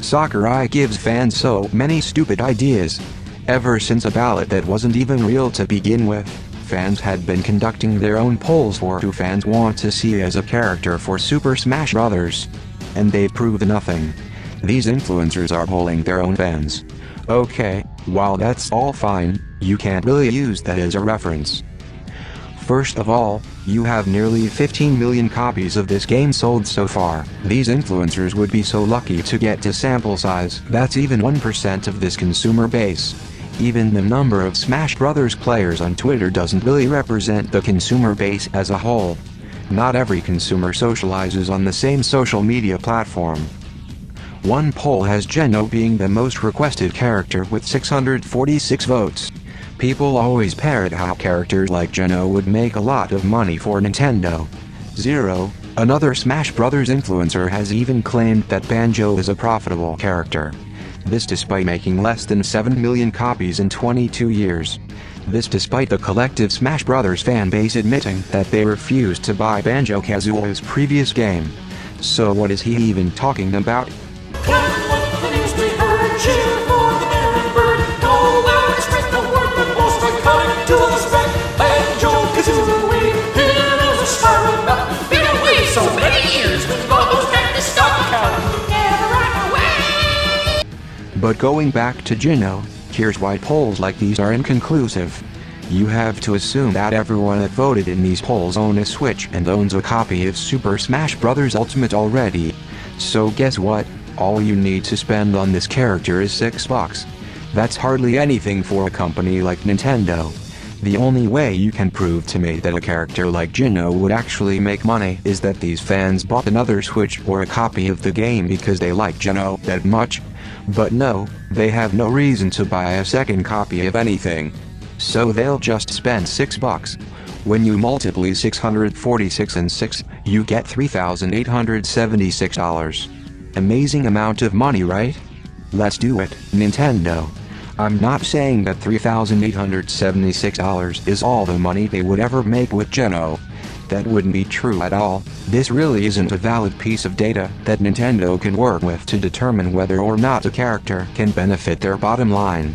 Sakurai gives fans so many stupid ideas. Ever since a ballot that wasn't even real to begin with, fans had been conducting their own polls for who fans want to see as a character for Super Smash Bros. And they've proved nothing. These influencers are polling their own fans. Okay, while that's all fine, you can't really use that as a reference. First of all, you have nearly 15 million copies of this game sold so far. These influencers would be so lucky to get to sample size that's even 1% of this consumer base. Even the number of Smash Bros. Players on Twitter doesn't really represent the consumer base as a whole. Not every consumer socializes on the same social media platform. One poll has Geno being the most requested character with 646 votes. People always parrot how characters like Geno would make a lot of money for Nintendo. Zero, another Smash Bros. Influencer, has even claimed that Banjo is a profitable character. This despite making less than 7 million copies in 22 years. This despite the collective Smash Bros. Fan base admitting that they refused to buy Banjo-Kazooie's previous game. So what is he even talking about? But going back to Geno, here's why polls like these are inconclusive. You have to assume that everyone that voted in these polls owns a Switch and owns a copy of Super Smash Bros. Ultimate already. So guess what? All you need to spend on this character is $6. That's hardly anything for a company like Nintendo. The only way you can prove to me that a character like Geno would actually make money is that these fans bought another Switch or a copy of the game because they like Geno that much. But no, they have no reason to buy a second copy of anything. So they'll just spend $6. When you multiply 646 and 6, you get $3,876. Amazing amount of money, right? Let's do it, Nintendo. I'm not saying that $3,876 is all the money they would ever make with Geno. That wouldn't be true at all. This really isn't a valid piece of data that Nintendo can work with to determine whether or not a character can benefit their bottom line.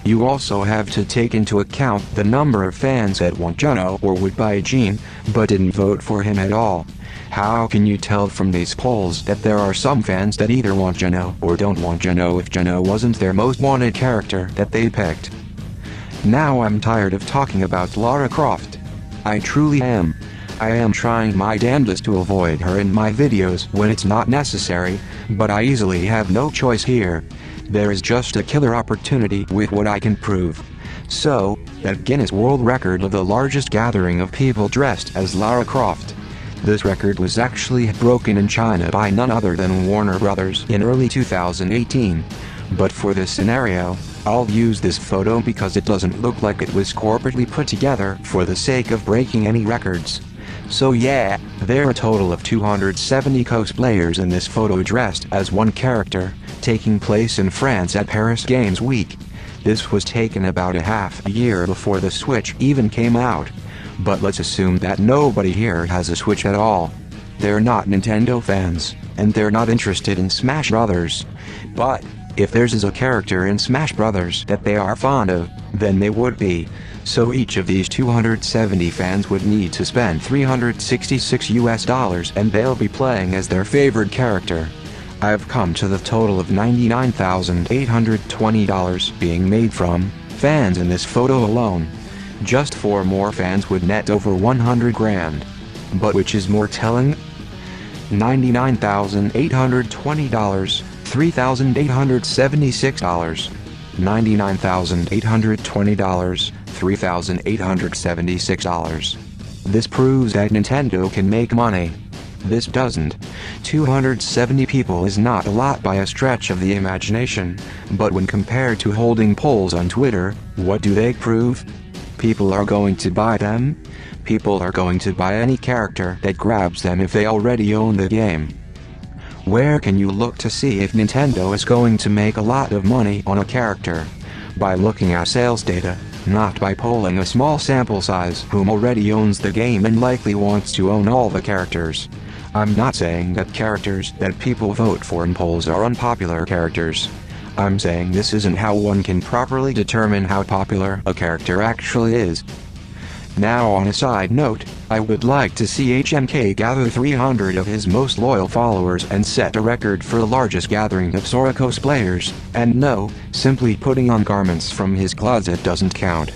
You also have to take into account the number of fans that want Geno or would buy Gene, but didn't vote for him at all. How can you tell from these polls that there are some fans that either want Geno or don't want Geno if Geno wasn't their most wanted character that they picked? Now I'm tired of talking about Lara Croft. I truly am. I am trying my damnedest to avoid her in my videos when it's not necessary, but I easily have no choice here. There is just a killer opportunity with what I can prove. So, that Guinness World Record of the largest gathering of people dressed as Lara Croft. This record was actually broken in China by none other than Warner Brothers in early 2018. But for this scenario, I'll use this photo because it doesn't look like it was corporately put together for the sake of breaking any records. So yeah, there are a total of 270 cosplayers in this photo dressed as one character, taking place in France at Paris Games Week. This was taken about a half a year before the Switch even came out. But let's assume that nobody here has a Switch at all. They're not Nintendo fans, and they're not interested in Smash Brothers. But if theirs is a character in Smash Brothers that they are fond of, then they would be. So each of these 270 fans would need to spend $366 and they'll be playing as their favorite character. I've come to the total of $99,820 being made from fans in this photo alone. Just 4 more fans would net over 100 grand. But which is more telling? $99,820, $3,876. $99,820, $3,876. This proves that Nintendo can make money. This doesn't. 270 people is not a lot by a stretch of the imagination, but when compared to holding polls on Twitter, what do they prove? People are going to buy them. People are going to buy any character that grabs them if they already own the game. Where can you look to see if Nintendo is going to make a lot of money on a character? By looking at sales data, not by polling a small sample size whom already owns the game and likely wants to own all the characters. I'm not saying that characters that people vote for in polls are unpopular characters. I'm saying this isn't how one can properly determine how popular a character actually is. Now, on a side note, I would like to see HMK gather 300 of his most loyal followers and set a record for the largest gathering of Sora cosplayers, and no, simply putting on garments from his closet doesn't count.